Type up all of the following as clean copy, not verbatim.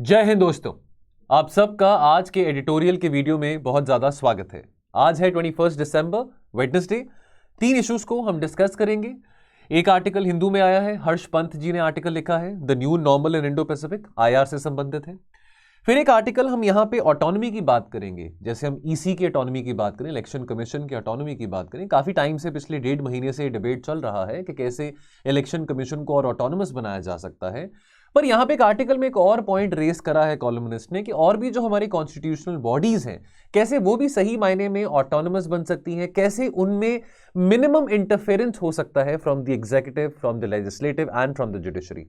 जय हिंद दोस्तों, आप सबका आज के एडिटोरियल के वीडियो में बहुत ज़्यादा स्वागत है। आज है 21 दिसंबर, वेडनेसडे। 3 इश्यूज को हम डिस्कस करेंगे। एक आर्टिकल हिंदू में आया है, हर्ष पंत जी ने आर्टिकल लिखा है, the new normal in Indo Pacific, IR से संबंधित है। फिर एक आर्टिकल हम यहाँ पे ऑटोनॉमी की बात करेंगे, जैसे हम ईसी की ऑटोनॉमी की बात करें, इलेक्शन कमीशन की ऑटोनॉमी की बात करें। काफ़ी टाइम से, पिछले 1.5 महीने से डिबेट चल रहा है कि कैसे इलेक्शन कमीशन को और ऑटोनमस बनाया जा सकता है। पर यहाँ पे एक आर्टिकल में एक और पॉइंट रेस करा है कॉलमनिस्ट ने कि और भी जो हमारी कॉन्स्टिट्यूशनल बॉडीज हैं, कैसे वो भी सही मायने में ऑटोनमस बन सकती हैं, कैसे उनमें मिनिमम इंटरफेरेंस हो सकता है from the executive, from the legislative and from the judiciary.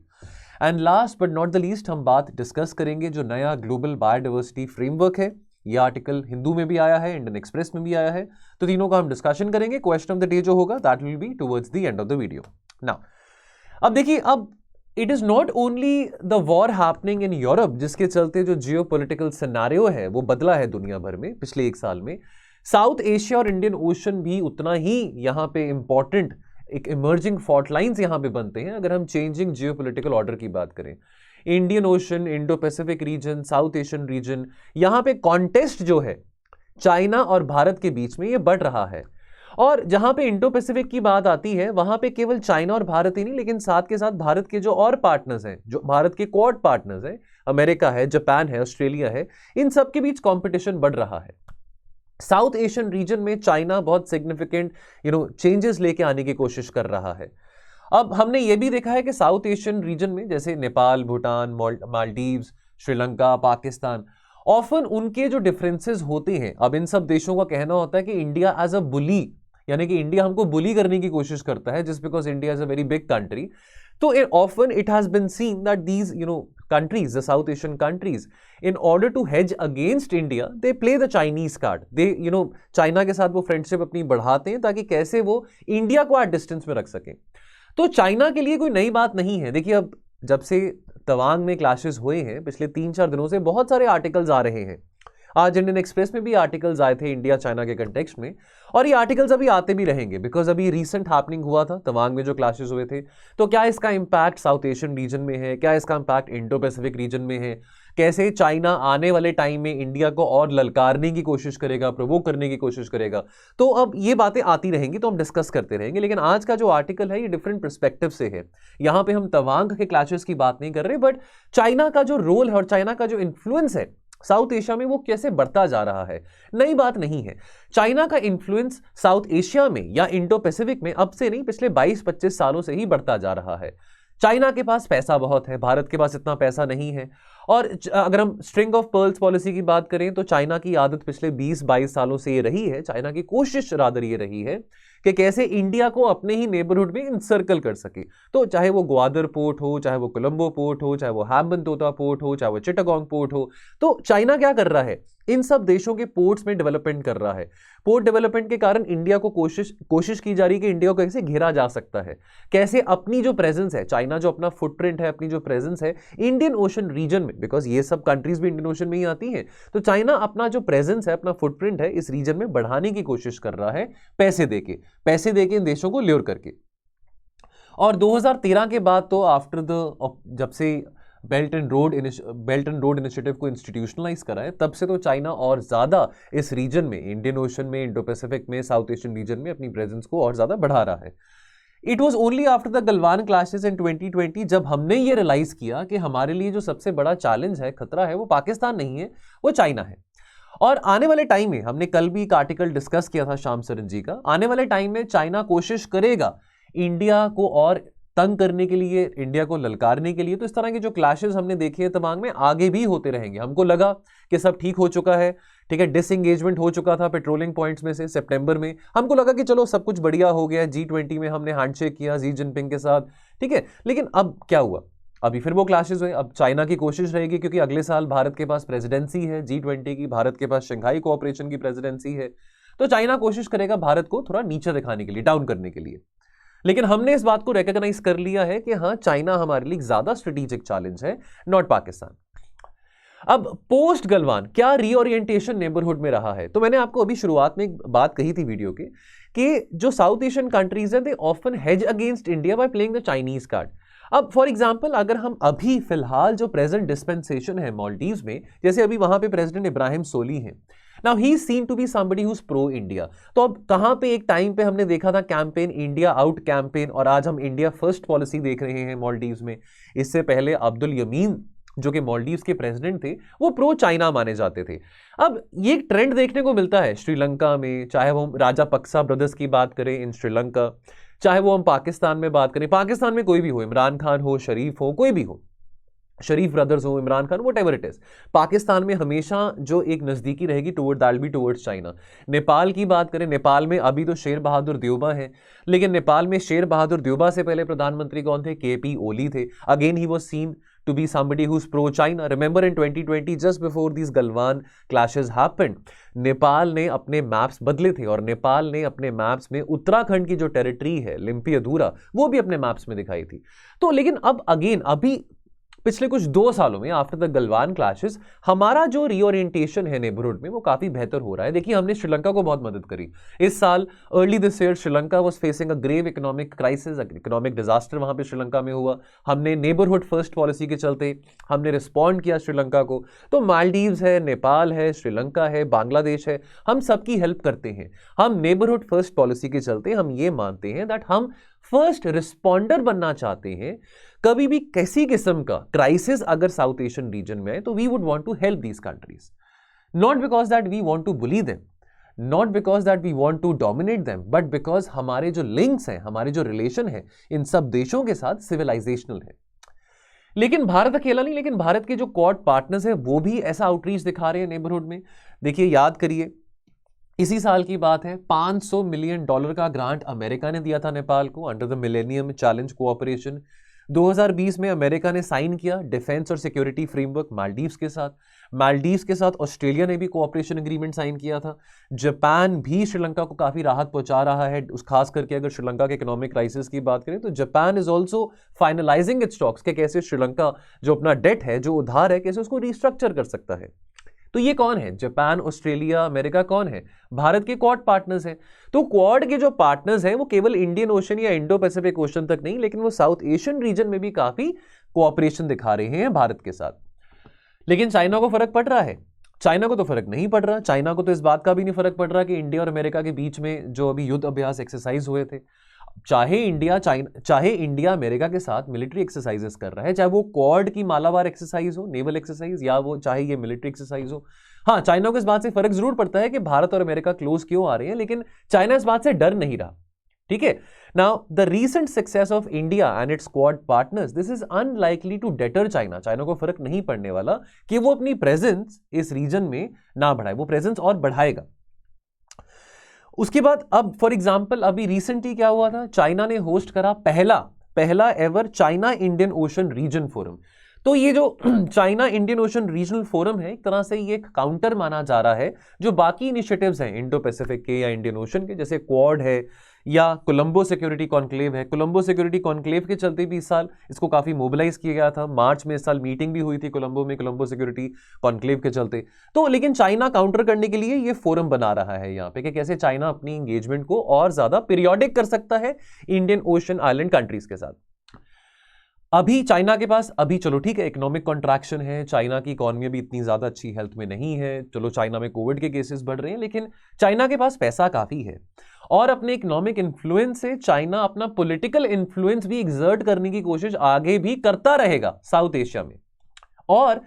And last but not the least हम बात डिस्कस करेंगे जो नया ग्लोबल बायोडाइवर्सिटी फ्रेमवर्क है। यह आर्टिकल हिंदू में भी आया है, इंडियन एक्सप्रेस में भी आया है, तो तीनों का हम डिस्कशन करेंगे। क्वेश्चन ऑफ द डे जो होगा that will be towards the end of the video. Now अब देखिए, अब it is not only the war happening in Europe जिसके चलते जो जियो पोलिटिकल सिनेरियो है वो बदला है दुनिया भर में पिछले 1 साल में। साउथ एशिया और इंडियन ओशन भी उतना ही यहाँ पे इंपॉर्टेंट एक इमर्जिंग फॉल्ट लाइन्स यहाँ पे बनते हैं अगर हम चेंजिंग जियो पोलिटिकल ऑर्डर की बात करें। Indian ocean, Indo Pacific region, south Asian reason, यहाँ पे कॉन्टेस्ट जो है चाइना और भारत के बीच में ये बढ़ रहा है। और जहां पे इंडो पैसिफिक की बात आती है वहां पे केवल चाइना और भारत ही नहीं, लेकिन साथ के साथ भारत के जो और पार्टनर्स हैं, जो भारत के क्वाड पार्टनर्स हैं, अमेरिका है, जापान है, ऑस्ट्रेलिया है, इन सब के बीच कंपटीशन बढ़ रहा है। साउथ एशियन रीजन में चाइना बहुत सिग्निफिकेंट चेंजेस लेके आने की कोशिश कर रहा है। अब हमने ये भी देखा है कि साउथ एशियन रीजन में जैसे नेपाल, भूटान, मालदीव्स, श्रीलंका, पाकिस्तान, ऑफन उनके जो डिफरेंसेस होते हैं, अब इन सब देशों का कहना होता है कि इंडिया एज अ बुली, यानी कि इंडिया हमको बुली करने की कोशिश करता है just because India is a very big country. तो often it has been seen that these countries, the South Asian countries, in order to hedge against India, they play the Chinese card. They, China के साथ वो friendship अपनी बढ़ाते हैं ताकि कैसे वो इंडिया को एट डिस्टेंस में रख सकें। तो चाइना के लिए कोई नई बात नहीं है। देखिए, अब जब से तवांग में क्लैशेस हुए हैं पिछले 3-4 दिनों से बहुत सारे आर्टिकल्स आ रहे हैं। आज इंडियन एक्सप्रेस में भी आर्टिकल्स आए थे इंडिया चाइना के कंटेक्स्ट में, और ये आर्टिकल्स अभी आते भी रहेंगे बिकॉज अभी रीसेंट हैपनिंग हुआ था तवांग में जो क्लैशेस हुए थे। तो क्या इसका इंपैक्ट साउथ एशियन रीजन में है, क्या इसका इंपैक्ट इंडो पैसिफिक रीजन में है, कैसे चाइना आने वाले टाइम में इंडिया को और ललकारने की कोशिश करेगा, प्रोवोक करने की कोशिश करेगा, तो अब ये बातें आती रहेंगी, तो हम डिस्कस करते रहेंगे। लेकिन आज का जो आर्टिकल है ये डिफरेंट पर्सपेक्टिव से है। यहाँ पे हम तवांग के क्लैशेस की बात नहीं कर रहे, बट चाइना का जो रोल है और चाइना का जो इन्फ्लुएंस है साउथ एशिया में वो कैसे बढ़ता जा रहा है। नई बात नहीं है। चाइना का इन्फ्लुएंस साउथ एशिया में या इंडो पैसिफिक में अब से नहीं, पिछले 22-25 सालों से ही बढ़ता जा रहा है। चाइना के पास पैसा बहुत है, भारत के पास इतना पैसा नहीं है। और अगर हम स्ट्रिंग ऑफ पर्ल्स पॉलिसी की बात करें तो चाइना की आदत पिछले 20-22 सालों से ये रही है, चाइना की कोशिश रादर ये रही है कि कैसे इंडिया को अपने ही नेबरहुड में इंसर्कल कर सके। तो चाहे वो ग्वादर पोर्ट हो, चाहे वो कोलंबो पोर्ट हो, चाहे वो हैम्बनतोता पोर्ट हो, चाहे वो चिटागोंग पोर्ट हो, तो चाइना क्या कर रहा है, इन सब देशों के पोर्ट्स में डेवलपमेंट कर रहा है। पोर्ट डेवलपमेंट के कारण इंडिया को कोशिश की जा रही है कि इंडिया को कैसे घेरा जा सकता है, कैसे अपनी जो प्रेजेंस है, चाइना जो अपना फुटप्रिंट है, अपनी जो प्रेजेंस है इंडियन ओशन रीजन में, बिकॉज ये सब कंट्रीज भी इंडियन ओशन में ही आती हैं, तो चाइना अपना जो प्रेजेंस है, अपना फुटप्रिंट है इस रीजन में बढ़ाने की कोशिश कर रहा है, पैसे देके इन देशों को ल्योर करके। और 2013 के बाद तो आफ्टर जब से बेल्ट एंड रोड इनिशिएटिव को इंस्टीट्यूशनलाइज करा है, तब से तो चाइना और ज्यादा इस रीजन में, इंडियन ओशन में, इंडो पैसिफिक में, साउथ एशियन रीजन में अपनी प्रेजेंस को और ज्यादा बढ़ा रहा है। It was only after the Galwan clashes in 2020 जब हमने ये रियलाइज किया कि हमारे लिए जो सबसे बड़ा चैलेंज है, खतरा है, वो पाकिस्तान नहीं है, वो चाइना है। और आने वाले टाइम में, हमने कल भी एक आर्टिकल डिस्कस किया था श्याम सरन जी का, आने वाले टाइम में चाइना कोशिश करेगा इंडिया को और तंग करने के लिए, इंडिया को ललकारने के लिए। तो इस तरह के जो क्लैशेस हमने देखे हैं तवांग में, आगे भी होते रहेंगे। हमको लगा कि सब ठीक हो चुका है, ठीक है, डिसएंगेजमेंट हो चुका था पेट्रोलिंग पॉइंट्स में से सितंबर में, हमको लगा कि चलो सब कुछ बढ़िया हो गया, G20 में हमने हैंडशेक किया जी जिनपिंग के साथ, ठीक है। लेकिन अब क्या हुआ, अभी फिर वो क्लैशेस हुए। अब चाइना की कोशिश रहेगी, क्योंकि अगले साल भारत के पास प्रेसिडेंसी है G20 की, भारत के पास शंघाई कोऑपरेशन की प्रेसिडेंसी है, तो चाइना कोशिश करेगा भारत को थोड़ा नीचे दिखाने के लिए, डाउन करने के लिए। लेकिन हमने इस बात को रिकॉग्नाइज कर लिया है कि हाँ, चाइना हमारे लिए ज्यादा स्ट्रेटेजिक चैलेंज है, नॉट पाकिस्तान। अब पोस्ट गलवान क्या रीओरिएंटेशन नेबरहुड में रहा है, तो मैंने आपको अभी शुरुआत में एक बात कही थी वीडियो के कि जो साउथ एशियन कंट्रीज हैं they often hedge against India by playing the Chinese card. अब फॉर एग्जांपल अगर हम अभी फिलहाल जो प्रेजेंट डिस्पेंसेशन है मालदीव्स में, जैसे अभी वहां पे प्रेसिडेंट इब्राहिम सोली हैं, now he is seen to be somebody who is pro India. तो अब कहां पे एक टाइम पे हमने देखा था कैंपेन इंडिया आउट कैंपेन, और आज हम इंडिया फर्स्ट पॉलिसी देख रहे हैं मालदीव्स में। इससे पहले अब्दुल यमीन जो कि मालदीव्स के प्रेसिडेंट थे, वो प्रो चाइना माने जाते थे। अब ये ट्रेंड देखने को मिलता है श्रीलंका में, चाहे वो हम राजापक्सा ब्रदर्स की बात करें इन श्रीलंका, चाहे वो हम पाकिस्तान में बात करें, पाकिस्तान में कोई भी हो, इमरान खान हो, शरीफ हो, कोई भी हो, शरीफ ब्रदर्स हो, Imran Khan, whatever it is, Pakistan में हमेशा जो एक नजदीकी रहेगी toward that be towards China. Nepal की बात करें, नेपाल में अभी तो शेर बहादुर देउबा है, लेकिन नेपाल में शेर बहादुर देउबा से पहले प्रधानमंत्री कौन थे? केपी ओली थे। Again he was scene to be somebody who's pro China. Remember in 2020 just before these Galwan clashes happened, Nepal ने अपने मैप्स बदले थे और नेपाल ने अपने मैप्स में उत्तराखंड की जो टेरिटरी है लिम्पी अधूरा, वो भी अपने मैप्स में दिखाई थी। तो लेकिन अब अगेन अभी पिछले कुछ 2 सालों में आफ्टर द गलवान क्लैशेस हमारा जो रीओरिएंटेशन है नेबरहुड में वो काफी बेहतर हो रहा है। देखिए हमने श्रीलंका को बहुत मदद करी इस साल। Early this year Sri Lanka was facing a grave economic crisis, economic disaster वहां पे श्रीलंका में हुआ। हमने नेबरहुड फर्स्ट पॉलिसी के चलते हमने रिस्पॉन्ड किया श्रीलंका को। तो मालदीव्स है, नेपाल है, श्रीलंका है, बांग्लादेश है, हम सबकी हेल्प करते हैं। हम नेबरहुड फर्स्ट पॉलिसी के चलते हम ये मानते हैं दैट हम फर्स्ट रिस्पॉन्डर बनना चाहते हैं। कभी भी किसी किस्म का क्राइसिस अगर साउथ एशियन रीजन में है तो we would want to help these countries, not because that we want to bully them, not because that we want to dominate them, but because हमारे जो लिंक्स हैं, हमारे जो रिलेशन है इन सब देशों के साथ सिविलाइजेशनल है। लेकिन भारत अकेला नहीं, लेकिन भारत के जो क्वाड पार्टनर्स हैं वो भी ऐसा आउटरीच दिखा रहे हैं नेबरहुड में। देखिए याद करिए, इसी साल की बात है, $500 मिलियन का ग्रांट अमेरिका ने दिया था नेपाल को under the millennium challenge cooperation. 2020 में अमेरिका ने साइन किया डिफेंस और सिक्योरिटी फ्रेमवर्क मालदीव्स के साथ। मालदीव्स के साथ ऑस्ट्रेलिया ने भी कोऑपरेशन एग्रीमेंट साइन किया था। जापान भी श्रीलंका को काफी राहत पहुंचा रहा है, उस खास करके अगर श्रीलंका के इकोनॉमिक क्राइसिस की बात करें तो Japan is also finalizing its talks कि कैसे श्रीलंका जो अपना डेट है, जो उधार है, कैसे उसको रिस्ट्रक्चर कर सकता है। तो ये कौन है? जापान, ऑस्ट्रेलिया, अमेरिका कौन है? भारत के क्वाड पार्टनर्स हैं। तो क्वाड के जो पार्टनर्स हैं वो केवल इंडियन ओशन या इंडो पैसिफिक ओशन तक नहीं, लेकिन वो साउथ एशियन रीजन में भी काफी कोऑपरेशन दिखा रहे हैं भारत के साथ। लेकिन चाइना को फर्क पड़ रहा है? चाइना को तो फर्क नहीं पड़ रहा। चाइना को तो इस बात का भी नहीं फर्क पड़ रहा कि इंडिया और अमेरिका के बीच में जो अभी युद्ध अभ्यास एक्सरसाइज हुए थे, चाहे इंडिया अमेरिका के साथ मिलिट्री एक्सरसाइजेस कर रहा है, चाहे वो क्वाड की मालाबार एक्सरसाइज हो, नेवल एक्सरसाइज, या वो चाहे ये मिलिट्री एक्सरसाइज हो। हाँ, चाइना को इस बात से फर्क जरूर पड़ता है कि भारत और अमेरिका क्लोज क्यों आ रहे हैं, लेकिन चाइना इस बात से डर नहीं रहा। ठीक है, now the recent success of India and its Quad partners, this is unlikely to deter China. China को फर्क नहीं पड़ने वाला कि वो अपनी प्रेजेंस इस रीजन में ना बढ़ाए, वो प्रेजेंस और बढ़ाएगा। उसके बाद अब फॉर एग्जांपल अभी रिसेंटली क्या हुआ था, चाइना ने होस्ट करा पहला ever China Indian Ocean region forum. तो ये जो China Indian Ocean regional forum है, एक तरह से ये एक काउंटर माना जा रहा है जो बाकी इनिशिएटिव्स हैं इंडो पैसिफिक के या इंडियन ओशन के, जैसे क्वाड है या कोलंबो सिक्योरिटी कॉन्क्लेव है। कोलंबो सिक्योरिटी कॉन्क्लेव के चलते भी इस साल इसको काफी मोबिलाइज किया गया था। मार्च में इस साल मीटिंग भी हुई थी कोलंबो में, कोलंबो सिक्योरिटी कॉन्क्लेव के चलते। तो लेकिन चाइना काउंटर करने के लिए ये फोरम बना रहा है यहाँ पे कि कैसे चाइना अपनी एंगेजमेंट को और ज्यादा पीरियोडिक कर सकता है इंडियन ओशन आइलैंड कंट्रीज के साथ। अभी चाइना के पास अभी चलो ठीक है इकोनॉमिक कॉन्ट्रैक्शन है, चाइना की इकोनॉमी भी इतनी ज्यादा अच्छी हेल्थ में नहीं है, चलो चाइना में कोविड के केसेस बढ़ रहे हैं, लेकिन चाइना के पास पैसा काफी है और अपने इकोनॉमिक इन्फ्लुएंस से चाइना अपना पॉलिटिकल इन्फ्लुएंस भी एक्सर्ट करने की कोशिश आगे भी करता रहेगा साउथ एशिया में। और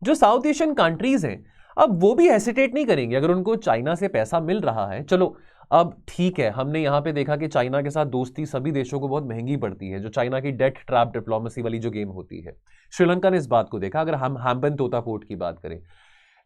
जो साउथ एशियन कंट्रीज हैं अब वो भी हेसिटेट नहीं करेंगे अगर उनको चाइना से पैसा मिल रहा है। चलो अब ठीक है, हमने यहां पे देखा कि चाइना के साथ दोस्ती सभी देशों को बहुत महंगी पड़ती है, जो चाइना की डेट ट्रैप डिप्लोमेसी वाली जो गेम होती है। श्रीलंका ने इस बात को देखा, अगर हम हैम्बन तोता पोर्ट की बात करें।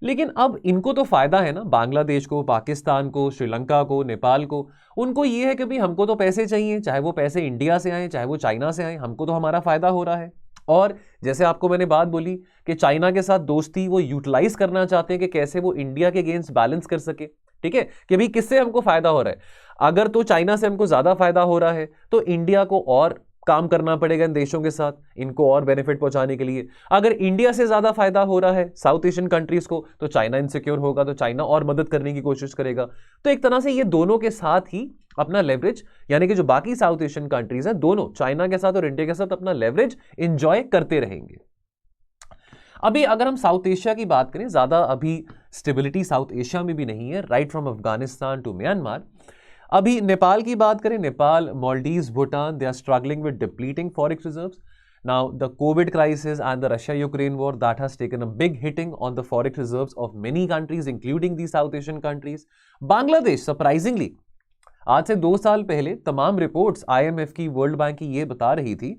लेकिन अब इनको तो फायदा है ना, बांग्लादेश को, पाकिस्तान को, श्रीलंका को, नेपाल को, उनको ये है कि भाई हमको तो पैसे चाहिए, चाहे वो पैसे इंडिया से आए चाहे वो चाइना से आए, हमको तो हमारा फायदा हो रहा है। और जैसे आपको मैंने बात बोली कि चाइना के साथ दोस्ती वो यूटिलाइज करना चाहते हैं कि कैसे वो इंडिया के अगेंस्ट बैलेंस कर सके। ठीक है, कि भाई किससे हमको फायदा हो रहा है, अगर तो चाइना से हमको ज्यादा फायदा हो रहा है तो इंडिया को और काम करना पड़ेगा इन देशों के साथ इनको और बेनिफिट पहुंचाने के लिए। अगर इंडिया से ज्यादा फायदा हो रहा है साउथ एशियन कंट्रीज को, तो चाइना इनसिक्योर होगा, तो चाइना और मदद करने की कोशिश करेगा। तो एक तरह से ये दोनों के साथ ही अपना लेवरेज, यानी कि जो बाकी साउथ एशियन कंट्रीज हैं दोनों चाइना के साथ और इंडिया के साथ अपना लेवरेज एंजॉय करते रहेंगे। अभी अगर हम साउथ एशिया की बात करें, ज्यादा अभी स्टेबिलिटी साउथ एशिया में भी नहीं है, right from Afghanistan to Myanmar. अभी नेपाल की बात करें, Nepal, Maldives, Bhutan, they are struggling with depleting forex reserves. Now, the COVID crisis and the Russia-Ukraine war, that has taken a big hitting on the forex reserves of many countries, including the South Asian countries. Bangladesh, surprisingly, आज से 2 साल पहले तमाम reports IMF की, world bank की ये बता रही थी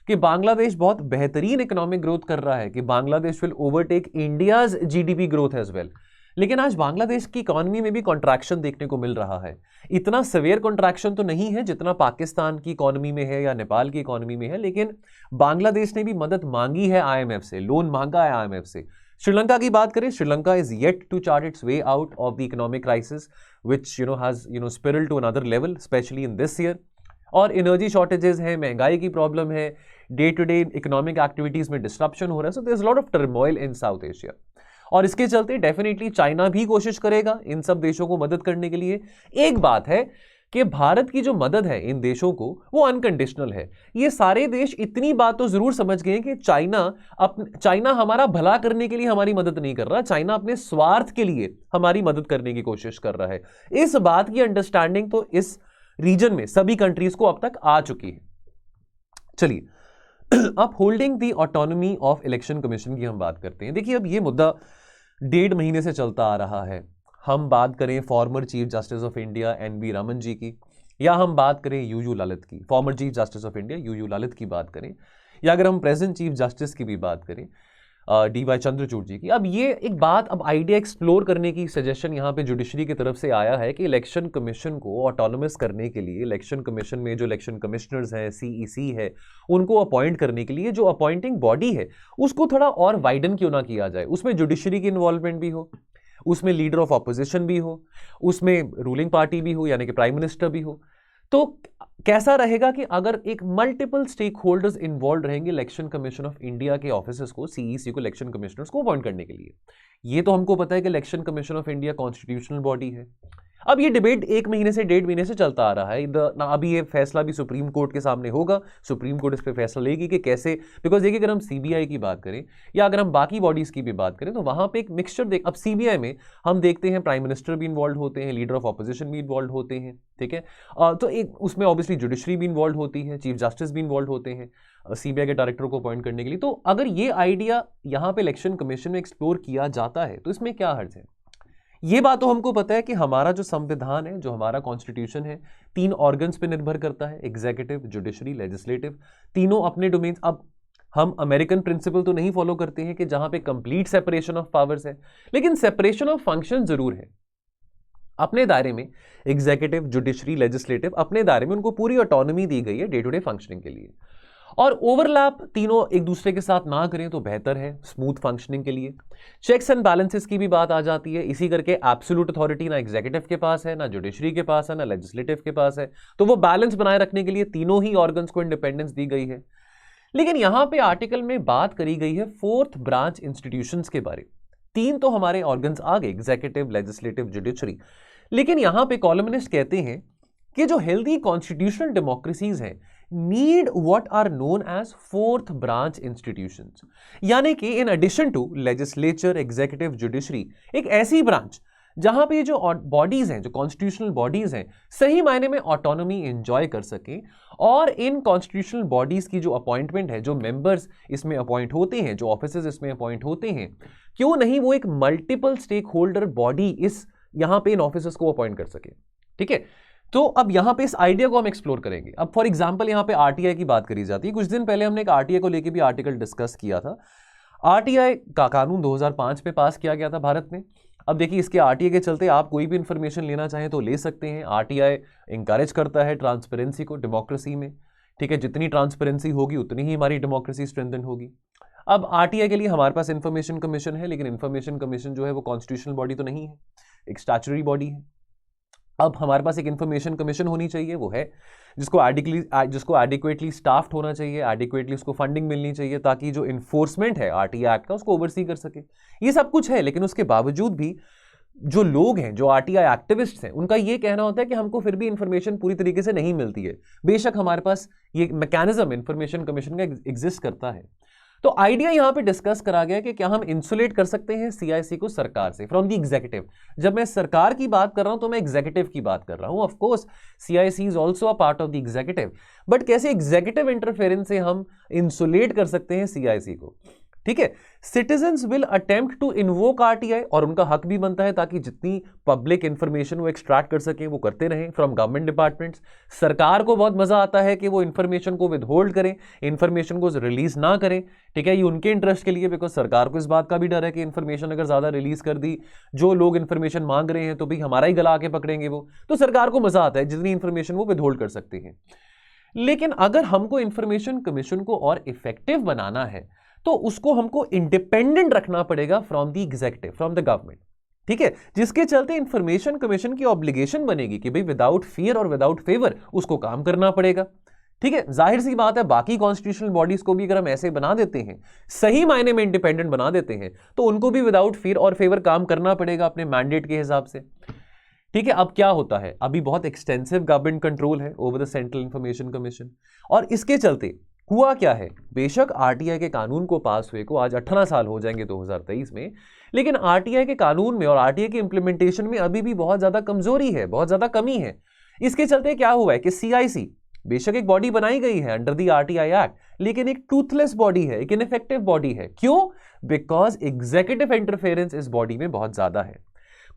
कि बांग्लादेश बहुत बेहतरीन इकोनॉमिक ग्रोथ कर रहा है, कि Bangladesh will overtake India's GDP growth as well. लेकिन आज बांग्लादेश की इकोनॉमी में भी कॉन्ट्रैक्शन देखने को मिल रहा है। इतना सिवियर कॉन्ट्रैक्शन तो नहीं है जितना पाकिस्तान की इकोनॉमी में है या नेपाल की इकोनॉमी में है, लेकिन बांग्लादेश ने भी मदद मांगी है IMF से, लोन मांगा है IMF से। श्रीलंका की बात करें, Sri Lanka is yet to chart its way out of the economic crisis which has spiral to another level, especially in this year. और एनर्जी शॉर्टेजेस हैं, महंगाई की प्रॉब्लम है, day to day economic activities में डिस्ट्रप्शन हो रहा है। So there is lot of turmoil in South Asia, और इसके चलते डेफिनेटली चाइना भी कोशिश करेगा इन सब देशों को मदद करने के लिए। एक बात है कि भारत की जो मदद है इन देशों को वो अनकंडीशनल है। ये सारे देश इतनी बात तो जरूर समझ गए कि चाइना हमारा भला करने के लिए हमारी मदद नहीं कर रहा, चाइना अपने स्वार्थ के लिए हमारी मदद करने की कोशिश कर रहा है। इस बात की अंडरस्टैंडिंग तो इस रीजन में सभी कंट्रीज को अब तक आ चुकी है। चलिए अब holding the autonomy of election commission की हम बात करते हैं। देखिए अब ये मुद्दा 1.5 महीने से चलता आ रहा है। हम बात करें former chief justice of India NV Raman ji की, या हम बात करें UU ललित की, former chief justice of India UU Lalit की बात करें, या अगर हम प्रेजेंट चीफ जस्टिस की भी बात करें DY चंद्रचूड़ जी की। अब ये एक बात, अब आइडिया एक्सप्लोर करने की सजेशन यहाँ पे जुडिशरी की तरफ से आया है कि इलेक्शन कमीशन को ऑटोनोमस करने के लिए, इलेक्शन कमीशन में जो इलेक्शन कमिश्नर्स हैं, CEC है, उनको अपॉइंट करने के लिए जो अपॉइंटिंग बॉडी है उसको थोड़ा और वाइडन क्यों ना किया जाए, उसमें जुडिशरी की इन्वॉल्वमेंट भी हो, उसमें लीडर ऑफ ऑपोजिशन भी हो, उसमें रूलिंग पार्टी भी हो यानी कि प्राइम मिनिस्टर भी हो। तो कैसा रहेगा कि अगर एक मल्टीपल स्टेक होल्डर्स इन्वॉल्व रहेंगे इलेक्शन कमीशन ऑफ इंडिया के ऑफिसर्स को, CEC को, इलेक्शन कमिश्नर्स को अपॉइंट करने के लिए। ये तो हमको पता है कि election commission of India constitutional body है। अब ये डिबेट 1 महीने से 1.5 महीने से चलता आ रहा है। अभी ये फैसला भी सुप्रीम कोर्ट के सामने होगा, सुप्रीम कोर्ट इस पर फैसला लेगी कि कैसे, बिकॉज देखिए अगर हम CBI की बात करें या अगर हम बाकी बॉडीज की भी बात करें तो वहां पे एक मिक्सचर अब CBI में हम देखते हैं प्राइम मिनिस्टर भी इन्वॉल्व होते हैं, लीडर ऑफ ऑपोजिशन भी इन्वॉल्व होते हैं, ठीक है। तो एक उसमें ऑब्वियसली जुडिशरी भी इन्वॉल्व होती है, चीफ जस्टिस भी इन्वॉल्व होते हैं CBI के डायरेक्टर को अपॉइंट करने के लिए। तो अगर ये आइडिया यहाँ पे इलेक्शन कमीशन में एक्सप्लोर किया जाता है तो इसमें क्या हर्ज है। ये बात तो हमको पता है कि हमारा जो संविधान है, जो हमारा कॉन्स्टिट्यूशन है, 3 ऑर्गन्स पे निर्भर करता है, एग्जीक्यूटिव, जुडिशरी, लेजिस्लेटिव, तीनों अपने डोमेन्स। अब हम अमेरिकन प्रिंसिपल तो नहीं फॉलो करते हैं कि जहां पे कंप्लीट सेपरेशन ऑफ पावर्स है, लेकिन सेपरेशन ऑफ फंक्शन जरूर है। अपने दायरे में एग्जीक्यूटिव, जुडिशरी, लेजिस्लेटिव, अपने दायरे में उनको पूरी ऑटोनॉमी दी गई है डे टू डे फंक्शनिंग के लिए, और ओवरलैप तीनों एक दूसरे के साथ ना करें तो बेहतर है स्मूथ फंक्शनिंग के लिए। चेक्स एंड बैलेंसेस की भी बात आ जाती है, इसी करके एब्सोल्यूट अथॉरिटी ना एग्जीक्यूटिव के पास है, ना जुडिशरी के पास है, ना लेजिस्लेटिव के पास है, तो वो बैलेंस बनाए रखने के लिए तीनों ही ऑर्गन्स को इंडिपेंडेंस दी गई है। लेकिन यहां पे आर्टिकल में बात करी गई है 4th ब्रांच इंस्टीट्यूशंस के बारे। 3 तो हमारे ऑर्गन्स आ गए, एग्जीक्यूटिव, लेजिस्लेटिव, जुडिशरी, लेकिन यहां पे कॉलमनिस्ट कहते हैं कि जो हेल्दी कॉन्स्टिट्यूशनल डेमोक्रेसीज हैं need what are known as 4th branch institutions, यानी कि in addition to legislature, executive, judiciary, एक ऐसी ब्रांच जहां पे जो बॉडीज हैं, जो कॉन्स्टिट्यूशनल बॉडीज हैं, सही मायने में ऑटोनॉमी एंजॉय कर सकें, और इन कॉन्स्टिट्यूशनल बॉडीज की जो अपॉइंटमेंट है, जो मेंबर्स इसमें अपॉइंट होते हैं, जो ऑफिसर्स इसमें अपॉइंट होते हैं, क्यों नहीं वो एक मल्टीपल स्टेक होल्डर बॉडी इस यहां पे इन ऑफिसर्स को अपॉइंट कर सके, ठीक है। तो अब यहां पे इस आइडिया को हम एक्सप्लोर करेंगे। अब फॉर एग्जांपल यहां पे RTI की बात करी जाती है। कुछ दिन पहले हमने एक RTI को लेके भी आर्टिकल डिस्कस किया था। RTI का कानून 2005 में पास किया गया था भारत में। अब देखिए इसके RTI के चलते आप कोई भी इंफॉर्मेशन लेना चाहें तो ले सकते हैं। RTI इंकरेज करता है ट्रांसपेरेंसी को डेमोक्रेसी में, ठीक है। जितनी ट्रांसपेरेंसी होगी उतनी ही हमारी डेमोक्रेसी स्ट्रेंथन होगी। अब RTI के लिए हमारे पास इंफॉर्मेशन कमीशन है, लेकिन इंफॉर्मेशन कमीशन जो है वो कॉन्स्टिट्यूशनल बॉडी तो नहीं है, एक स्टैच्यूटरी बॉडी है। अब हमारे पास एक इंफॉर्मेशन कमीशन होनी चाहिए, वो है जिसको एडिक्वेटली स्टाफ्ड होना चाहिए, एडिक्वेटली उसको फंडिंग मिलनी चाहिए ताकि जो इन्फोर्समेंट है आरटीआई एक्ट का उसको ओवरसी कर सके। ये सब कुछ है, लेकिन उसके बावजूद भी जो लोग हैं, जो आरटीआई एक्टिविस्ट्स हैं, उनका ये कहना होता है कि हमको फिर भी इंफॉर्मेशन पूरी तरीके से नहीं मिलती है। बेशक हमारे पास ये मैकेनिज्म इंफॉर्मेशन कमीशन का एग्जिस्ट करता है। तो आइडिया यहां पे डिस्कस करा गया कि क्या हम इंसुलेट कर सकते हैं सीआईसी को सरकार से, फ्रॉम द एग्जीक्यूटिव। जब मैं सरकार की बात कर रहा हूं तो मैं एग्जीक्यूटिव की बात कर रहा हूं। Of course CIC is also a part of the executive, but कैसे एग्जीक्यूटिव इंटरफेरेंस से हम इंसुलेट कर सकते हैं सीआईसी को? ठीक है, citizens will attempt to invoke RTI, और उनका हक भी बनता है ताकि जितनी पब्लिक इंफॉर्मेशन वो एक्सट्रैक्ट कर सकें वो करते रहें फ्रॉम गवर्नमेंट डिपार्टमेंट्स। सरकार को बहुत मजा आता है कि वो इंफॉर्मेशन को विदहोल्ड करें, इंफॉर्मेशन को रिलीज ना करें। ठीक है, ये उनके इंटरेस्ट के लिए, बिकॉज सरकार को इस बात का भी डर है कि इंफॉर्मेशन अगर ज्यादा रिलीज कर दी, जो लोग इंफॉर्मेशन मांग रहे हैं तो भी हमारा ही गला आके पकड़ेंगे वो, तो सरकार को मजा आता है जितनी इंफॉर्मेशन वो विदहोल्ड कर सकते हैं। लेकिन अगर हमको इंफॉर्मेशन कमीशन को और इफेक्टिव बनाना है तो उसको हमको इंडिपेंडेंट रखना पड़ेगा from the executive, from the government. ठीक है, जिसके चलते इंफॉर्मेशन कमीशन की ऑब्लिगेशन बनेगी कि भाई विदाउट फियर और विदाउट फेवर उसको काम करना पड़ेगा। ठीक है, जाहिर सी बात है बाकी कॉन्स्टिट्यूशनल बॉडीज को भी अगर हम ऐसे बना देते हैं, सही मायने में इंडिपेंडेंट बना देते हैं, तो उनको भी विदाउट फियर और फेवर काम करना पड़ेगा अपने मैंडेट के हिसाब से। ठीक है, अब क्या होता है, अभी बहुत एक्सटेंसिव गवर्नमेंट कंट्रोल है over the central information commission, और इसके चलते हुआ क्या है, बेशक आरटीआई के कानून को पास हुए को आज 18 साल हो जाएंगे 2023 में, लेकिन आरटीआई के कानून में और आरटीआई के इंप्लीमेंटेशन में अभी भी बहुत ज्यादा कमजोरी है, बहुत ज्यादा कमी है। इसके चलते क्या हुआ है कि सीआईसी बेशक एक बॉडी बनाई गई है अंडर द आरटीआई एक्ट, लेकिन एक टूथलेस बॉडी है, एक इनइफेक्टिव बॉडी है। क्यों? बिकॉज एग्जीक्यूटिव इंटरफेरेंस इस बॉडी में बहुत ज्यादा है।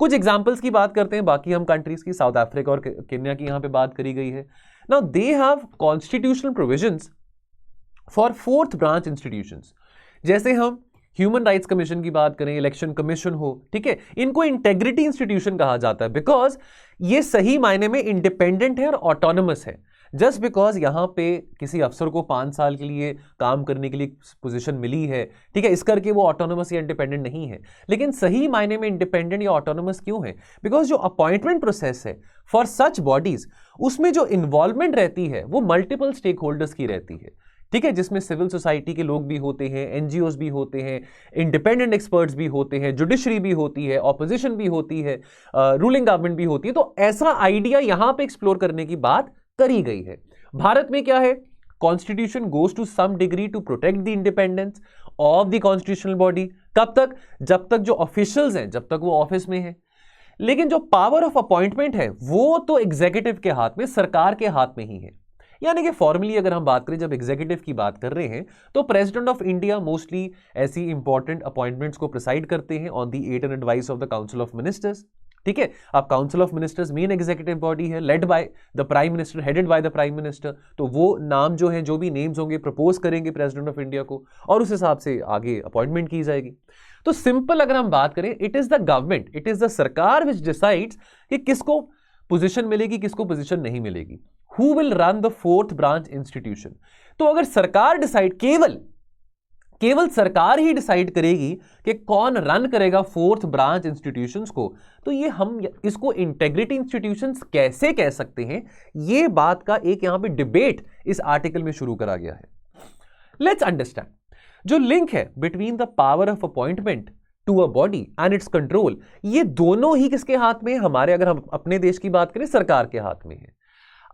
कुछ एग्जांपल्स की बात करते हैं बाकी हम कंट्रीज की, साउथ अफ्रीका और केन्या की यहां पे बात करी गई है। Now they have constitutional provisions for fourth branch institutions. जैसे हम ह्यूमन राइट्स कमीशन की बात करें, इलेक्शन कमीशन हो, ठीक है, इनको इंटेग्रिटी इंस्टीट्यूशन कहा जाता है बिकॉज ये सही मायने में इंडिपेंडेंट है और ऑटोनमस है। जस्ट बिकॉज यहां पे किसी अफसर को 5 साल के लिए काम करने के लिए पोजीशन मिली है, ठीक है, इस करके वो ऑटोनमस या इंडिपेंडेंट नहीं है। लेकिन सही मायने में इंडिपेंडेंट या ऑटोनमस क्यों है? बिकॉज जो अपॉइंटमेंट प्रोसेस है फॉर सच बॉडीज, उसमें जो इन्वॉल्वमेंट रहती है वो मल्टीपल स्टेक होल्डर्स की रहती है। ठीक है, जिसमें सिविल सोसाइटी के लोग भी होते हैं, एनजीओज भी होते हैं, इंडिपेंडेंट एक्सपर्ट्स भी होते हैं, जुडिशरी भी होती है, ऑपोजिशन भी होती है, रूलिंग गवर्नमेंट भी होती है। तो ऐसा आइडिया यहां पे एक्सप्लोर करने की बात करी गई है। भारत में क्या है, constitution goes to some degree to protect the independence of the constitutional body. कब तक? जब तक जो ऑफिशियल्स हैं, जब तक वो ऑफिस में है। लेकिन जो पावर ऑफ अपॉइंटमेंट है वो तो एग्जीक्यूटिव के हाथ में, सरकार के हाथ में ही है। यानी कि फॉर्मली अगर हम बात करें, जब एग्जीक्यूटिव की बात कर रहे हैं तो प्रेसिडेंट ऑफ इंडिया मोस्टली ऐसी इंपॉर्टेंट अपॉइंटमेंट्स को प्रिसाइड करते हैं on the aid and advice of the council of ministers. ठीक है, अब council of ministers main executive body है, led by the prime minister, headed by the prime minister. तो वो नाम जो है, जो भी नेम्स होंगे, प्रपोज करेंगे प्रेसिडेंट ऑफ इंडिया को और उस हिसाब से आगे अपॉइंटमेंट की जाएगी। तो सिंपल अगर हम बात करें, it is the government, it is the सरकार विच डिसाइड्स कि किसको पोजीशन मिलेगी, किसको पोजीशन नहीं मिलेगी। Who will run the fourth branch institution? तो अगर सरकार डिसाइड, केवल सरकार ही डिसाइड करेगी कि कौन रन करेगा फोर्थ ब्रांच इंस्टीट्यूशंस को, तो ये हम इसको इंटेग्रिटी इंस्टीट्यूशंस कैसे कह सकते हैं? ये बात का एक यहां पे डिबेट इस आर्टिकल में शुरू करा गया है। लेट्स अंडरस्टैंड जो लिंक है between the power of appointment to a body and its control, ये दोनों ही किसके हाथ में है? हमारे, अगर हम अपने देश की बात करें, सरकार के हाथ में है।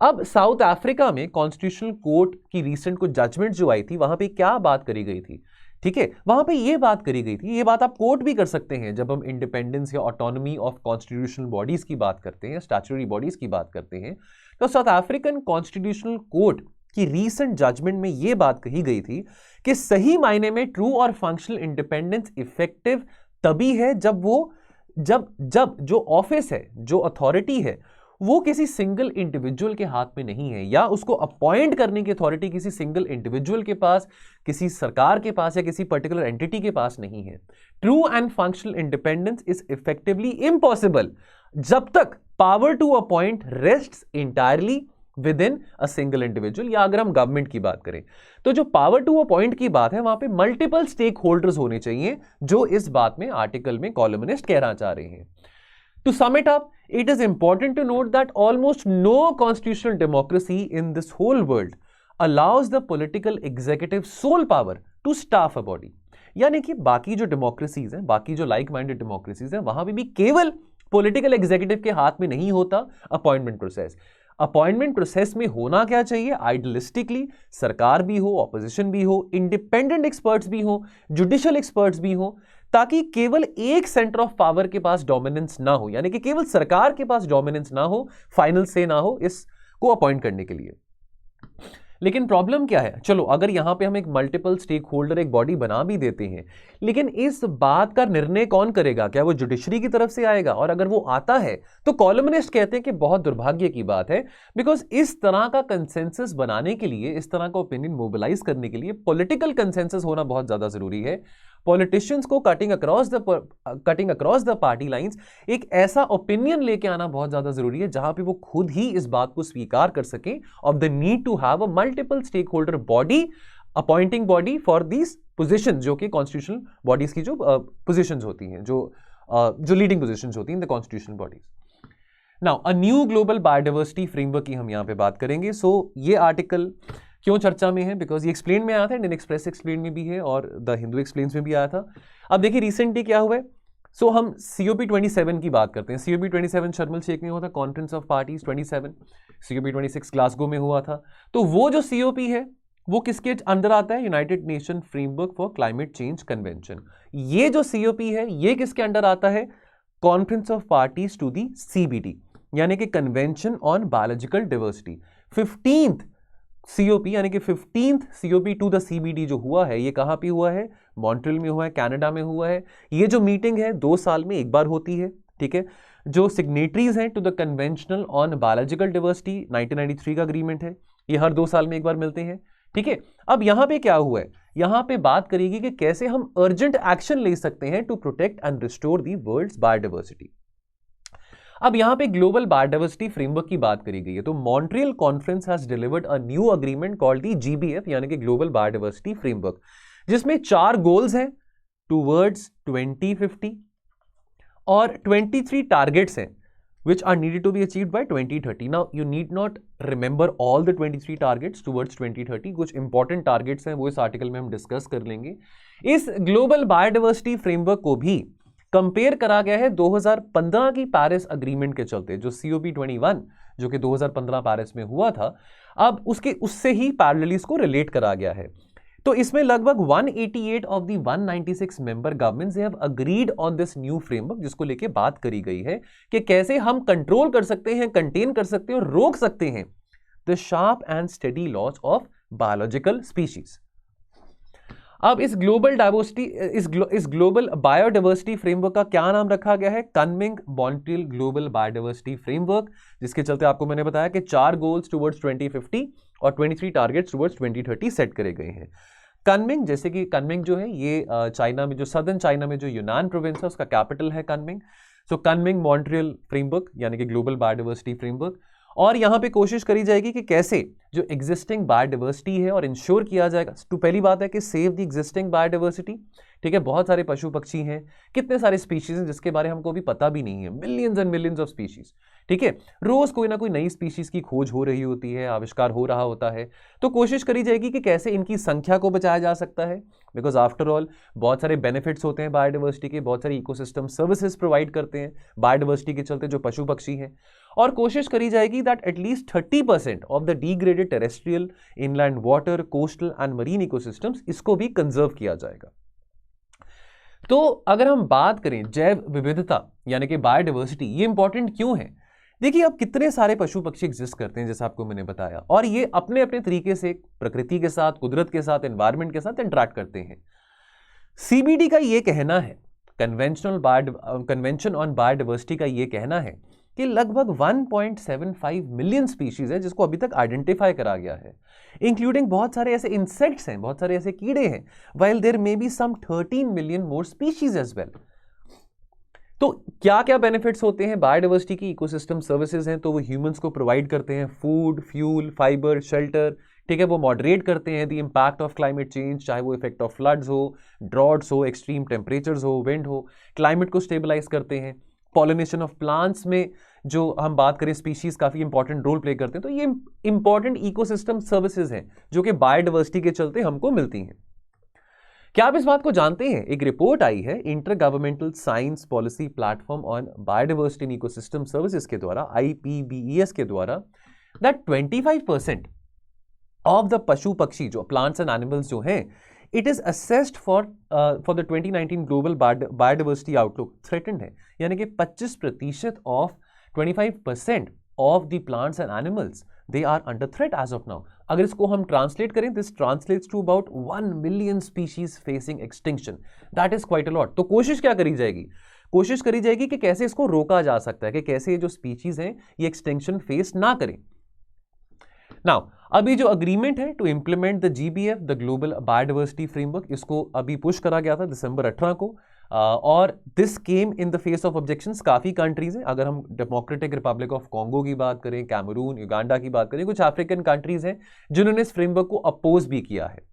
अब साउथ अफ्रीका में कॉन्स्टिट्यूशनल कोर्ट की रीसेंट कुछ जजमेंट जो आई थी, वहां पे क्या बात करी गई थी? ठीक है, वहां पे ये बात करी गई थी, ये बात आप कोर्ट भी कर सकते हैं जब हम इंडिपेंडेंस या ऑटोनॉमी ऑफ कॉन्स्टिट्यूशनल बॉडीज की बात करते हैं, स्टैट्यूटरी बॉडीज की बात करते हैं। तो साउथ अफ्रीकन कॉन्स्टिट्यूशनल कोर्ट की रीसेंट जजमेंट में यह बात कही गई थी कि सही मायने में ट्रू और फंक्शनल इंडिपेंडेंस इफेक्टिव तभी है जब जो ऑफिस है, जो अथॉरिटी है, वो किसी सिंगल इंडिविजुअल के हाथ में नहीं है, या उसको अपॉइंट करने की अथॉरिटी किसी सिंगल इंडिविजुअल के पास, किसी सरकार के पास या किसी पर्टिकुलर एंटिटी के पास नहीं है। True and functional independence is effectively impossible जब तक power to appoint rests entirely within a single individual. या अगर हम गवर्नमेंट की बात करें तो जो पावर टू अपॉइंट की बात है, वहां पे मल्टीपल स्टेक होल्डर्स होने चाहिए, जो इस बात में आर्टिकल में कॉलमनिस्ट कहना चाह रहे हैं। To sum it up, It is important to note that almost no constitutional democracy in this whole world allows the political executive sole power to staff a body. यानी कि बाकी जो डेमोक्रेसीज हैं, बाकी जो लाइक माइंडेड डेमोक्रेसीज हैं, वहां पे भी केवल पॉलिटिकल एग्जीक्यूटिव के हाथ में नहीं होता अपॉइंटमेंट प्रोसेस। अपॉइंटमेंट प्रोसेस में होना क्या चाहिए? आइडियलिस्टिकली सरकार भी हो, ऑपोजिशन भी हो, इंडिपेंडेंट एक्सपर्ट्स भी हो, जुडिशियल एक्सपर्ट्स भी हो, ताकि केवल एक सेंटर ऑफ पावर के पास डोमिनेंस ना हो, यानी कि केवल सरकार के पास डोमिनेंस ना हो, फाइनल से ना हो इसको अपॉइंट करने के लिए। लेकिन प्रॉब्लम क्या है? चलो अगर यहां पे हम एक मल्टीपल स्टेक होल्डर एक बॉडी बना भी देते हैं, लेकिन इस बात का निर्णय कौन करेगा? क्या वो जुडिशरी की तरफ से आएगा? और अगर वो आता है तो कॉलमनिस्ट कहते हैं कि बहुत दुर्भाग्य की बात है, बिकॉज इस तरह का कंसेंसस बनाने के लिए, इस तरह का ओपिनियन मोबिलाइज करने के लिए पॉलिटिकल कंसेंसस होना बहुत ज्यादा जरूरी है। पॉलिटिशियंस को cutting across the party lines एक ऐसा ओपिनियन लेके आना बहुत ज्यादा जरूरी है जहां पे वो खुद ही इस बात को स्वीकार कर सकें of the need to have a multiple stakeholder body, appointing body for these positions, जो कि कॉन्स्टिट्यूशनल बॉडीज की जो पोजीशंस होती हैं, जो लीडिंग पोजीशंस होती हैं in the constitutional bodies. Now a new global biodiversity framework की हम यहां पे बात करेंगे। सो ये आर्टिकल क्यों चर्चा में है? बिकॉज ये एक्सप्लेन में आया था, इंडियन एक्सप्रेस एक्सप्लेन में भी है और द हिंदू एक्सप्लेन्स में भी आया था। अब देखिए रिसेंटली क्या हुआ है। सो हम COP27 की बात करते हैं। COP27 शर्मल शेख में हुआ था, conference of parties 27। COP26 Glasgow में हुआ था। तो वो जो COP है वो किसके अंडर आता है? United Nation framework for climate change convention. ये जो COP है ये किसके अंडर आता है? Conference of parties to the CBD, यानी कि convention on biological diversity. 15th COP यानी कि 15th COP to the CBD जो हुआ है, ये कहां पे हुआ है? मॉन्ट्रियल में हुआ है, कनाडा में हुआ है। ये जो मीटिंग है 2 साल में एक बार होती है, ठीक है। जो सिग्नेटरीज हैं to the conventional on biological diversity 1993 का अग्रीमेंट है, ये हर 2 साल में एक बार मिलते हैं, ठीक है। अब यहां पे क्या हुआ है? यहां पे बात करेगी कि कैसे हम अर्जेंट एक्शन ले सकते हैं to protect and restore the world's biodiversity. अब यहां पे ग्लोबल बायोडाइवर्सिटी फ्रेमवर्क की बात करी गई है। तो Montreal conference has delivered a new agreement called the GBF, यानी कि ग्लोबल बायोडाइवर्सिटी फ्रेमवर्क, जिसमें 4 गोल्स हैं टूवर्ड्स 2050 और 23 टारगेट्स हैं which are needed to be achieved by 2030. Now you need not remember all the 23 targets towards 2030. कुछ important targets हैं वो इस आर्टिकल में हम डिस्कस कर लेंगे। इस ग्लोबल बायोडाइवर्सिटी फ्रेमवर्क को भी कंपेयर करा गया है 2015 की पेरिस अग्रीमेंट के चलते, जो COP21 जो कि 2015 पेरिस में हुआ था, अब उससे ही पैरेलली इसको रिलेट करा गया है। तो इसमें लगभग 188 of the 196 member governments have agreed on this new framework, जिसको लेके बात करी गई है कि कैसे हम कंट्रोल कर सकते हैं, कंटेन कर सकते हैं और रोक सकते हैं the sharp and steady loss of biological species. अब इस ग्लोबल डाइवर्सिटी इस ग्लोबल बायोडाइवर्सिटी फ्रेमवर्क का क्या नाम रखा गया है? कन्मिंग-मॉन्ट्रियल ग्लोबल बायोडाइवर्सिटी फ्रेमवर्क, जिसके चलते आपको मैंने बताया कि 4 गोल्स टुवर्ड्स 2050 और 23 टारगेट्स टुवर्ड्स 2030 सेट करे गए हैं। कन्मिंग, जैसे कि कन्मिंग जो है ये चाइना में, जो सदर्न चाइना में जो यूनान प्रोविंस है उसका कैपिटल है कन्मिंग। सो कन्मिंग-मॉन्ट्रियल फ्रेमवर्क यानी कि ग्लोबल बायोडाइवर्सिटी फ्रेमवर्क, और यहां पे कोशिश करी जाएगी कि कैसे जो एग्जिस्टिंग बायोडाइवर्सिटी है और इंश्योर किया जाएगा। तो पहली बात है कि सेव द एग्जिस्टिंग बायोडाइवर्सिटी, ठीक है। बहुत सारे पशु पक्षी हैं, कितने सारे स्पीशीज हैं जिसके बारे में हमको अभी पता भी नहीं है, millions and millions of species, ठीक है। रोज कोई ना कोई नई स्पीशीज की खोज हो रही होती है, आविष्कार हो रहा होता है। तो कोशिश करी जाएगी कि कैसे इनकी संख्या को बचाया जा सकता है, बिकॉज आफ्टर ऑल बहुत सारे बेनिफिट्स होते हैं बायोडाइवर्सिटी के, बहुत सारे इकोसिस्टम सर्विसेज प्रोवाइड करते हैं बायोडाइवर्सिटी के चलते जो पशु पक्षी हैं। और कोशिश करी जाएगी that at least 30% of the degraded terrestrial, inland water, coastal and marine ecosystems, इसको भी कंजर्व किया जाएगा। तो अगर हम बात करें जैव विविधता यानी कि बायोडाइवर्सिटी, ये इंपॉर्टेंट क्यों है? देखिए अब कितने सारे पशु पक्षी एग्जिस्ट करते हैं जैसा आपको मैंने बताया, और ये अपने अपने तरीके से प्रकृति के साथ, कुदरत के साथ, एनवायरमेंट के साथ इंटरेक्ट करते हैं। CBD का ये कहना है, कन्वेंशन ऑन बायोडाइवर्सिटी का ये कहना है कि लगभग 1.75 मिलियन स्पीशीज है जिसको अभी तक आइडेंटिफाई करा गया है, इंक्लूडिंग बहुत सारे ऐसे इंसेक्ट्स हैं, बहुत सारे ऐसे कीड़े हैं, while there may be some 13 million more species as well। तो क्या क्या बेनिफिट्स होते हैं बायोडाइवर्सिटी की? इकोसिस्टम सर्विसेज हैं तो वो ह्यूमंस को प्रोवाइड करते हैं फूड, फ्यूल, फाइबर, शेल्टर, ठीक है। वो मॉडरेट करते हैं the impact of climate change, चाहे वो इफेक्ट ऑफ फ्लड्स हो, ड्रॉट्स हो, एक्सट्रीम टेम्परेचर्स हो, विंड हो, क्लाइमेट को स्टेबलाइज करते हैं। पॉलिनेशन ऑफ प्लांट्स में जो हम बात करें स्पीशीज काफी इंपॉर्टेंट रोल प्ले करते हैं। तो ये इंपॉर्टेंट इकोसिस्टम सर्विसेज हैं जो कि बायोडाइवर्सिटी के चलते हमको मिलती हैं। क्या आप इस बात को जानते हैं, एक रिपोर्ट आई है inter governmental science policy platform on biodiversity in ecosystem services के द्वारा, IPBES के द्वारा, दैट 25% ऑफ द पशु पक्षी जो प्लांट्स एंड एनिमल्स जो हैं, it is assessed for the 2019 global biodiversity outlook threatened है। यानी कि 25% of 25% of the plants and animals they are under threat as of now. अगर इसको हम ट्रांसलेट करें, this translates to about 1 million species facing extinction. That is quite a lot. तो कोशिश क्या करी जाएगी? कोशिश करी जाएगी कि कैसे इसको रोका जा सकता है, कि कैसे ये जो स्पीशीज हैं ये एक्सटिंक्शन फेस ना करें। नाउ अभी जो अग्रीमेंट है to implement the GBF, the global biodiversity framework, इसको अभी पुश करा गया था दिसंबर 18 को, और this came in the face of objections. काफी कंट्रीज हैं, अगर हम डेमोक्रेटिक रिपब्लिक ऑफ कॉन्गो की बात करें, कैमरून, युगांडा की बात करें, कुछ अफ्रीकन कंट्रीज हैं जिन्होंने इस फ्रेमवर्क को अपोज भी किया है।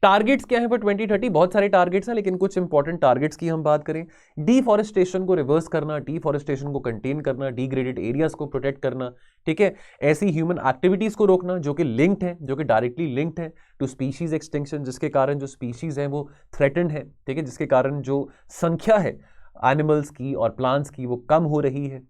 टारगेट्स क्या है फॉर 2030? बहुत सारे टारगेट्स हैं, लेकिन कुछ इंपॉर्टेंट टारगेट्स की हम बात करें। डिफॉरेस्टेशन को रिवर्स करना, डिफॉरेस्टेशन को कंटेन करना, डिग्रेडेड एरियाज को प्रोटेक्ट करना, ठीक है, ऐसी ह्यूमन एक्टिविटीज को रोकना जो कि लिंक्ड है, जो कि डायरेक्टली लिंक्ड है टू स्पीशीज एक्सटिंक्शन, जिसके कारण जो स्पीशीज है वो थ्रेटेंड है, ठीक है, जिसके कारण जो संख्या है एनिमल्स की और प्लांट्स की वो कम हो रही है,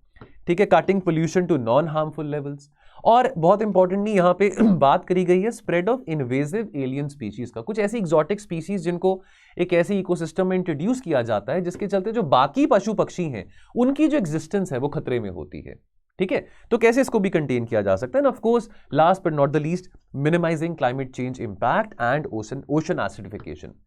ठीक है, cutting pollution to non harmful levels. और बहुत इंपॉर्टेंटली यहां पे बात करी गई है spread of invasive alien species का, कुछ ऐसी एक्सोटिक स्पीशीज जिनको एक ऐसे इकोसिस्टम में इंट्रोड्यूस किया जाता है जिसके चलते जो बाकी पशु पक्षी हैं उनकी जो एग्जिस्टेंस है वो खतरे में होती है, ठीक है। तो कैसे इसको भी कंटेन किया जा सकता है? Of course last but not the least, minimizing climate change impact and ocean acidification.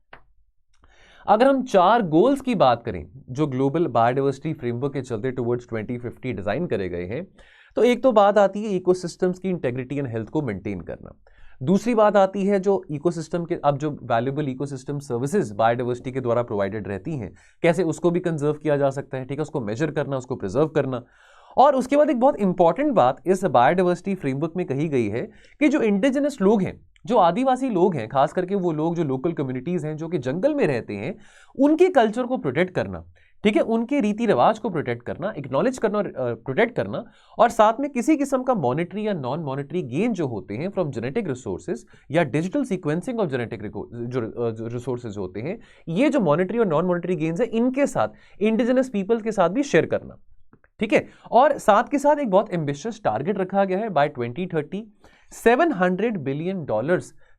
अगर हम 4 गोल्स की बात करें जो ग्लोबल बायोडाइवर्सिटी फ्रेमवर्क के चलते टुवर्ड्स 2050 डिजाइन करे गए हैं, तो एक तो बात आती है इकोसिस्टम्स की इंटेग्रिटी एंड हेल्थ को मेंटेन करना। दूसरी बात आती है जो इकोसिस्टम के अब जो वैल्यूएबल इकोसिस्टम सर्विसेज बायोडाइवर्सिटी के द्वारा प्रोवाइडेड रहती हैं, कैसे उसको भी कंजर्व किया जा सकता है, ठीक है, उसको मेजर करना, उसको प्रिजर्व करना। और उसके बाद एक बहुत इंपॉर्टेंट बात इस बायोडाइवर्सिटी फ्रेमवर्क में कही गई है कि जो इंडिजिनस लोग हैं, जो आदिवासी लोग हैं, खास करके वो लोग जो लोकल कम्युनिटीज हैं जो कि जंगल में रहते हैं, उनके कल्चर को प्रोटेक्ट करना, ठीक है, उनके रीति रिवाज को प्रोटेक्ट करना, एक्नॉलेज करना, प्रोटेक्ट करना, और साथ में किसी किस्म का मॉनेटरी या नॉन मॉनेटरी गेन जो होते हैं फ्रॉम जेनेटिक रिसोर्सेज या डिजिटल सीक्वेंसिंग ऑफ जेनेटिक जो रिसोर्सेज होते हैं, ये जो मॉनेटरी और नॉन मॉनेटरी गेन्स है इनके साथ इंडिजिनस पीपल के साथ भी शेयर करना, ठीक है। और साथ के साथ एक बहुत एम्बिशियस टारगेट रखा गया है, बाय 2030 $700 बिलियन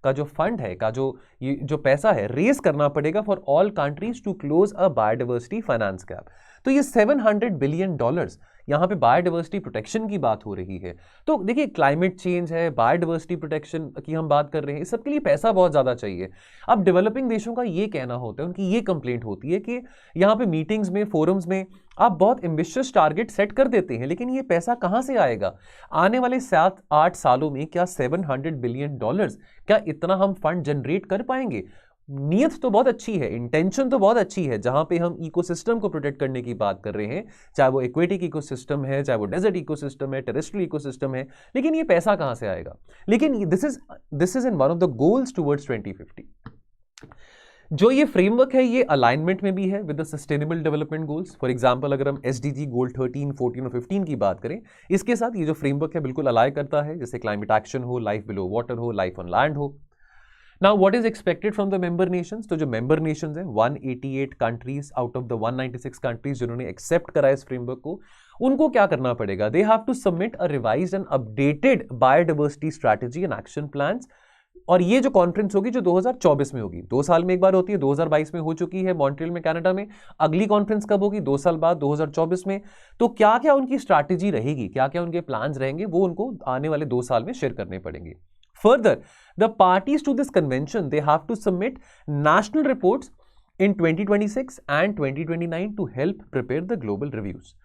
का जो फंड है, का जो पैसा है रेस करना पड़ेगा for all countries to close a biodiversity finance gap. तो ये $700 बिलियन यहां पे बायोडाइवर्सिटी प्रोटेक्शन की बात हो रही है। तो देखिए, क्लाइमेट चेंज है, बायोडाइवर्सिटी प्रोटेक्शन की हम बात कर रहे हैं, इस सब के लिए पैसा बहुत ज्यादा चाहिए। अब डेवलपिंग देशों का ये कहना होता है, उनकी ये कंप्लेंट होती है कि यहाँ पे मीटिंग्स में, फोरम्स में आप बहुत एम्बिशियस टारगेट सेट कर देते हैं, लेकिन ये पैसा कहां से आएगा? आने वाले 7-8 सालों में क्या $700 बिलियन, क्या इतना हम फंड जनरेट कर पाएंगे? नीयत तो बहुत अच्छी है, इंटेंशन तो बहुत अच्छी है, जहां पे हम इकोसिस्टम को प्रोटेक्ट करने की बात कर रहे हैं, चाहे वो एक्वेटिक इकोसिस्टम है, चाहे वो डेजर्ट इकोसिस्टम है, टेरेस्ट्रियल इकोसिस्टम है, लेकिन ये पैसा कहां से आएगा? लेकिन this is in one of the goals towards 2050। जो ये फ्रेमवर्क है ये अलाइनमेंट में भी है with the sustainable development goals. For example अगर हम SDG गोल 13, 14 और 15 की बात करें, इसके साथ ये जो फ्रेमवर्क है बिल्कुल अलाइ करता है, जैसे क्लाइमेट एक्शन हो, लाइफ बिलो वाटर हो, लाइफ ऑन लैंड हो। Now what is expected from the member nations? तो जो मेंबर नेशंस हैं 188 countries out of the 196 countries जिन्होंने एक्सेप्ट करा इस फ्रेमवर्क को, उनको क्या करना पड़ेगा? They have to submit a revised and updated biodiversity strategy and action plans. और ये जो कॉन्फ्रेंस होगी जो 2024 में होगी, 2 साल में एक बार होती है, 2022 में हो चुकी है मॉन्ट्रियल में कनाडा में, अगली कॉन्फ्रेंस कब होगी? 2 साल बाद 2024 में। तो क्या क्या उनकी स्ट्रैटेजी रहेगी, क्या क्या उनके प्लान्स रहेंगे, वो उनको आने वाले 2 साल में शेयर करने पड़ेंगे। Further, the parties to this convention, they have to submit national reports in 2026 and 2029 to help prepare the global reviews.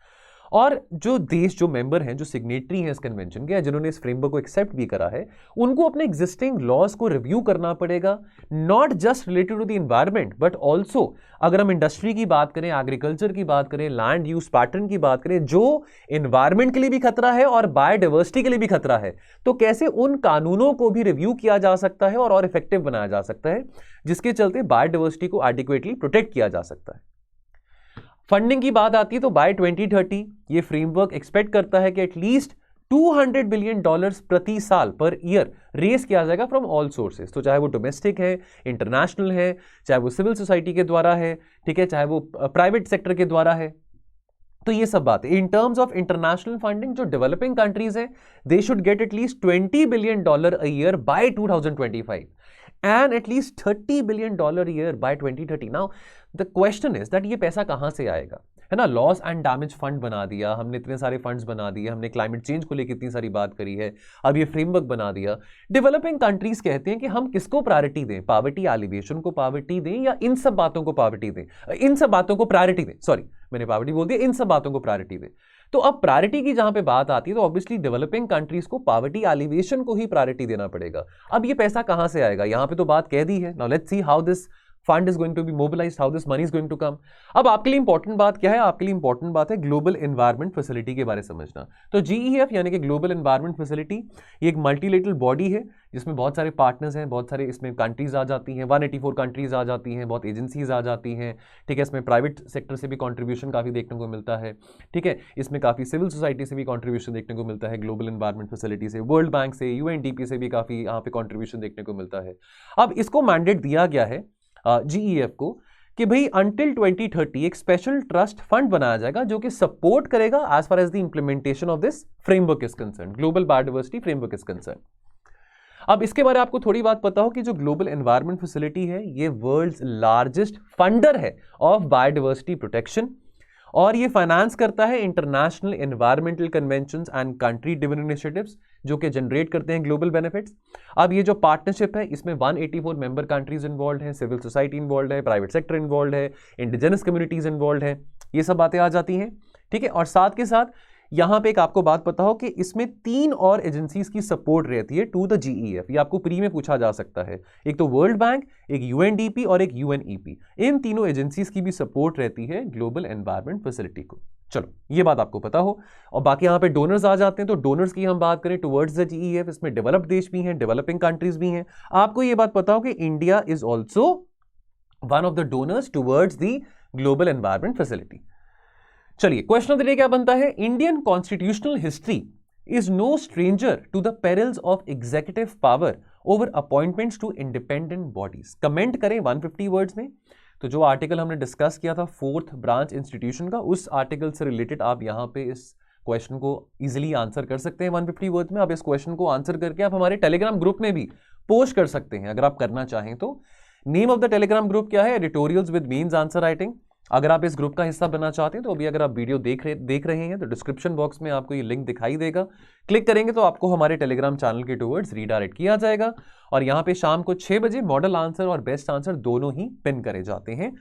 और जो देश, जो मेंबर हैं, जो सिग्नेटरी हैं इस कन्वेंशन के, जिन्होंने इस फ्रेमवर्क को एक्सेप्ट भी करा है, उनको अपने एग्जिस्टिंग लॉज को रिव्यू करना पड़ेगा, not just related to the environment but also अगर हम इंडस्ट्री की बात करें, एग्रीकल्चर की बात करें, लैंड यूज पैटर्न की बात करें, जो एनवायरमेंट के लिए भी खतरा है और बायोडाइवर्सिटी के लिए भी खतरा है, तो कैसे उन कानूनों को भी रिव्यू किया जा सकता है और इफेक्टिव बनाया जा सकता है, जिसके चलते बायोडाइवर्सिटी को एडिक्वेटली प्रोटेक्ट किया जा सकता है। फंडिंग की बात आती है तो बाय 2030 ये फ्रेमवर्क एक्सपेक्ट करता है कि एटलीस्ट $200 बिलियन प्रति साल पर ईयर रेस किया जाएगा फ्रॉम ऑल सोर्सेज। तो चाहे वो डोमेस्टिक है, इंटरनेशनल है, चाहे वो सिविल सोसाइटी के द्वारा है, ठीक है, चाहे वो प्राइवेट सेक्टर के द्वारा है। तो ये सब बात है। In terms of international funding जो डेवलपिंग कंट्रीज है, they should get at least $20 billion a year by 2025 and at least $30 billion a year by 2030। Now the question is that ये पैसा कहां से आएगा, है ना। लॉस एंड डैमेज फंड बना दिया हमने, इतने सारे फंड्स बना दिए हमने, क्लाइमेट चेंज को लेकर इतनी सारी बात करी है, अब ये फ्रेमवर्क बना दिया। डेवलपिंग कंट्रीज कहते हैं कि हम किसको प्रायोरिटी दें, पॉवर्टी एलिवेशन को प्रायोरिटी दें या इन सब बातों को प्रायोरिटी दें, इन सब बातों को प्रायोरिटी दें, सॉरी मैंने पॉवर्टी बोल दिया, इन सब बातों को प्रायोरिटी दें। तो अब प्रायोरिटी की जहां पे बात आती है तो ऑब्वियसली डेवलपिंग कंट्रीज को पॉवर्टी एलिवेशन को ही प्रायोरिटी देना पड़ेगा। अब ये पैसा कहां से आएगा, यहां पे तो बात कह दी है। Now let's see how this fund is going to be mobilized, how this money is going to come. अब आपके लिए इंपॉर्टेंट बात क्या है, आपके लिए इंपॉर्टेंट बात है ग्लोबल एनवायरनमेंट फैसिलिटी के बारे में समझना। तो GEF यानी कि ग्लोबल एनवायरनमेंट फैसिलिटी, ये एक मल्टीलेटरल बॉडी है जिसमें बहुत सारे पार्टनर्स हैं, बहुत सारे इसमें कंट्रीज आ जाती हैं, 184 कंट्रीज आ जाती हैं, बहुत एजेंसीज आ जाती हैं, ठीक है। इसमें प्राइवेट सेक्टर से भी कंट्रीब्यूशन काफ़ी देखने को मिलता है, ठीक है। इसमें काफ़ी सिविल सोसाइटी से भी कंट्रीब्यूशन देखने को मिलता है, ग्लोबल एनवायरनमेंट फैसिलिटी से, वर्ल्ड बैंक से, UNDP से भी काफ़ी यहाँ पे कंट्रीब्यूशन देखने को मिलता है। अब इसको मैंडेट दिया गया है GEF को कि भाई अंटिल 2030 एक स्पेशल ट्रस्ट फंड बनाया जाएगा जो कि सपोर्ट करेगा as far as the implementation of this framework is concern, global biodiversity framework is concern. अब इसके बारे में आपको थोड़ी बात पता हो कि जो ग्लोबल एनवायरनमेंट फैसिलिटी है ये वर्ल्ड्स लार्जेस्ट फंडर है ऑफ बायोडायवर्सिटी प्रोटेक्शन, और ये फाइनेंस करता है international environmental conventions and country driven initiatives जो कि जनरेट करते हैं ग्लोबल बेनिफिट्स। अब ये जो पार्टनरशिप है इसमें 184 मेंबर कंट्रीज इन्वॉल्व हैं, सिविल सोसाइटी इन्वॉल्व है, प्राइवेट सेक्टर इन्वॉल्व है, इंडिजिनस कम्युनिटीज इन्वॉल्व है, ये सब बातें आ जाती हैं, ठीक है। और साथ के साथ यहां पे एक आपको बात पता हो कि इसमें 3 और एजेंसीज की सपोर्ट रहती है टू द GEF। ये आपको प्री में पूछा जा सकता है, एक तो वर्ल्ड बैंक, एक UNDP और एक UNEP। इन तीनों एजेंसीज की भी सपोर्ट रहती है ग्लोबल एनवायरनमेंट फैसिलिटी को। चलो ये बात आपको पता हो। और बाकी यहां पे डोनर्स आ जाते हैं, तो डोनर्स की हम बात करें टुवर्ड्स द GEF, इसमें डेवलप्ड देश भी हैं, डेवलपिंग कंट्रीज भी हैं। आपको ये बात पता हो कि India is also one of the donors towards the global environment facility. चलिए क्वेश्चन ऑफ द डे क्या बनता है, Indian constitutional history is no stranger to the perils of executive power over appointments to independent bodies. Comment करें 150 words में। तो जो article हमने discuss किया था 4th ब्रांच इंस्टीट्यूशन का, उस आर्टिकल से रिलेटेड आप यहां पे इस क्वेश्चन को इजीली आंसर कर सकते हैं 150 वर्ड्स में। आप इस क्वेश्चन को आंसर करके आप हमारे टेलीग्राम ग्रुप में भी पोस्ट कर सकते हैं अगर आप करना चाहें तो। Name of the Telegram group क्या है, editorials with means answer writing. अगर आप इस ग्रुप का हिस्सा बनना चाहते हैं तो अभी अगर आप वीडियो देख रहे हैं तो डिस्क्रिप्शन बॉक्स में आपको ये लिंक दिखाई देगा, क्लिक करेंगे तो आपको हमारे टेलीग्राम चैनल के टुवर्ड्स रीडायरेक्ट किया जाएगा। और यहाँ पे शाम को 6 बजे मॉडल आंसर और बेस्ट आंसर दोनों ही पिन करे जाते हैं।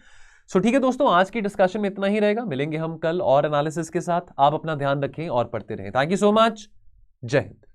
सो ठीक है दोस्तों, आज की डिस्कशन में इतना ही रहेगा। मिलेंगे हम कल और एनालिसिस के साथ। आप अपना ध्यान रखें और पढ़ते रहें। Thank you so much. जय हिंद।